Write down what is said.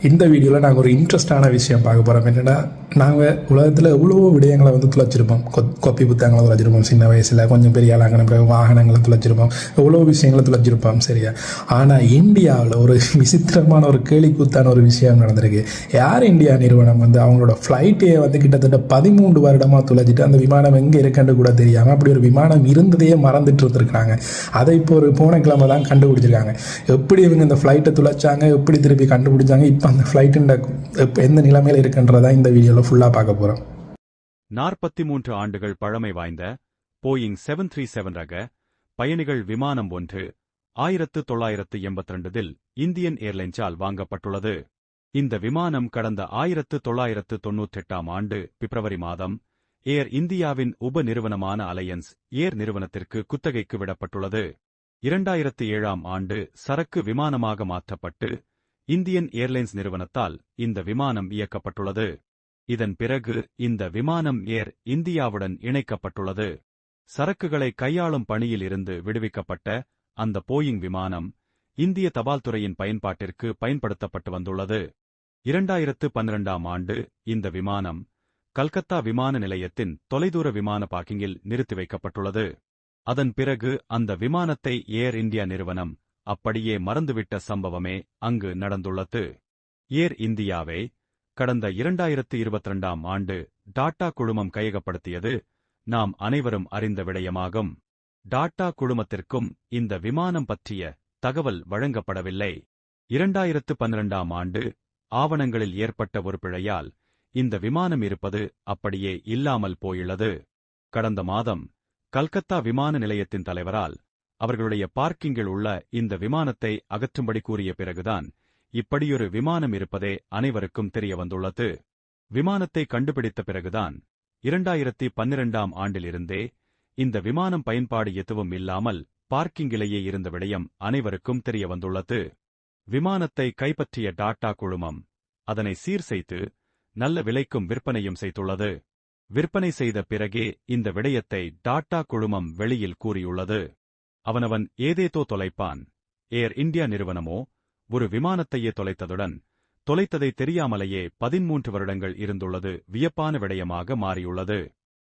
இந்த வீடியோவில் நாங்கள் ஒரு இன்ட்ரெஸ்டான விஷயம் பார்க்க போகிறோம். என்னென்னா, நாங்கள் உலகத்தில் எவ்வளோ விடயங்களை துளைச்சிருப்போம். கொப்பி புத்தகங்களை துளைச்சிருப்போம் சின்ன வயசில், கொஞ்சம் பெரிய ஆளாங்கின பிறகு வாகனங்களை துளைச்சிருப்போம், எவ்வளோ விஷயங்களை துளைச்சிருப்போம். சரியா? ஆனால் இந்தியாவில் ஒரு விசித்திரமான ஒரு கேலிக்கூத்தான ஒரு விஷயம் நடந்திருக்கு. ஏர் இந்தியா நிறுவனம் அவங்களோட ஃப்ளைட்டே கிட்டத்தட்ட 13 வருடமாக துளைச்சிட்டு அந்த விமானம் எங்கே இருக்குன்னு கூட தெரியாமல் அப்படி ஒரு விமானம் இருந்ததையே மறந்துட்டு இருந்திருக்காங்க. அதை இப்போ ஒரு போன கிழமை தான் கண்டுபிடிச்சிருக்காங்க. எப்படி இவங்க இந்த ஃப்ளைட்டை துளைச்சாங்க, எப்படி திருப்பி கண்டுபிடிச்சாங்க, இப்போ அந்த ஃப்ளைட்டுண்ட எந்த நிலைமையில் இருக்குன்றதா இந்த வீடியோவில் ஃபுல்லாக பார்க்க போகிறோம். 43 ஆண்டுகள் பழமை வாய்ந்த போயிங் 737 ரக பயணிகள் விமானம் ஒன்று 1982இல் இந்தியன் ஏர்லைன்ஸால் வாங்கப்பட்டுள்ளது. இந்த விமானம் கடந்த 1998ஆம் ஆண்டு பிப்ரவரி மாதம் ஏர் இந்தியாவின் உப நிறுவனமான அலையன்ஸ் ஏர் நிறுவனத்திற்கு குத்தகைக்கு விடப்பட்டுள்ளது. 2007ஆம் ஆண்டு சரக்கு விமானமாக மாற்றப்பட்டு இந்தியன் ஏர்லைன்ஸ் நிறுவனத்தால் இந்த விமானம் இயக்கப்பட்டுள்ளது. இதன் பிறகு இந்த விமானம் ஏர் இந்தியாவுடன் இணைக்கப்பட்டுள்ளது. சரக்குகளை கையாளும் பணியில் இருந்து விடுவிக்கப்பட்ட அந்த போயிங் விமானம் இந்திய தபால்துறையின் பயன்பாட்டிற்கு பயன்படுத்தப்பட்டு வந்துள்ளது. 2012ஆம் ஆண்டு இந்த விமானம் கல்கத்தா விமான நிலையத்தின் தொலைதூர விமான பார்க்கிங்கில் நிறுத்தி வைக்கப்பட்டுள்ளது. அதன் பிறகு அந்த விமானத்தை ஏர் இந்தியா நிறுவனம் அப்படியே மறந்துவிட்ட சம்பவமே அங்கு நடந்துள்ளது. ஏர் இந்தியாவை கடந்த 2022ஆம் ஆண்டு டாடா குழுமம் கையகப்படுத்தியது நாம் அனைவரும் அறிந்த விடயமாகும். டாடா குழுமத்திற்கும் இந்த விமானம் பற்றிய தகவல் வழங்கப்படவில்லை. 2012ஆம் ஆண்டு ஆவணங்களில் ஏற்பட்ட ஒரு பிழையால் இந்த விமானம் இருப்பது அப்படியே இல்லாமல் போயுள்ளது. கடந்த மாதம் கல்கத்தா விமான நிலையத்தின் தலைவரால் அவர்களுடைய பார்க்கிங்கில் உள்ள இந்த விமானத்தை அகற்றும்படி கூறிய பிறகுதான் இப்படியொரு விமானம் இருப்பதே அனைவருக்கும் தெரிய வந்துள்ளது. விமானத்தை கண்டுபிடித்த பிறகுதான் 2012ஆம் ஆண்டிலிருந்தே இந்த விமானம் பயன்பாடு எதுவும் இல்லாமல் பார்க்கிங்கிலேயே இருந்த விடயம் அனைவருக்கும் தெரிய வந்துள்ளது. விமானத்தை கைப்பற்றிய டாடா குழுமம் அதனை சீர் செய்து நல்ல விலைக்கும் விற்பனையும் செய்துள்ளது. விற்பனை செய்த பிறகே இந்த விடயத்தை டாடா குழுமம் வெளியில் கூறியுள்ளது. அவனவன் ஏதேதோ தொலைப்பான். ஏர் இந்தியா நிறுவனமோ ஒரு விமானத்தையே தொலைத்ததுடன் தொலைத்ததை தெரியாமலேயே 13 வருடங்கள் இருந்துள்ளது வியப்பான விடயமாக மாறியுள்ளது.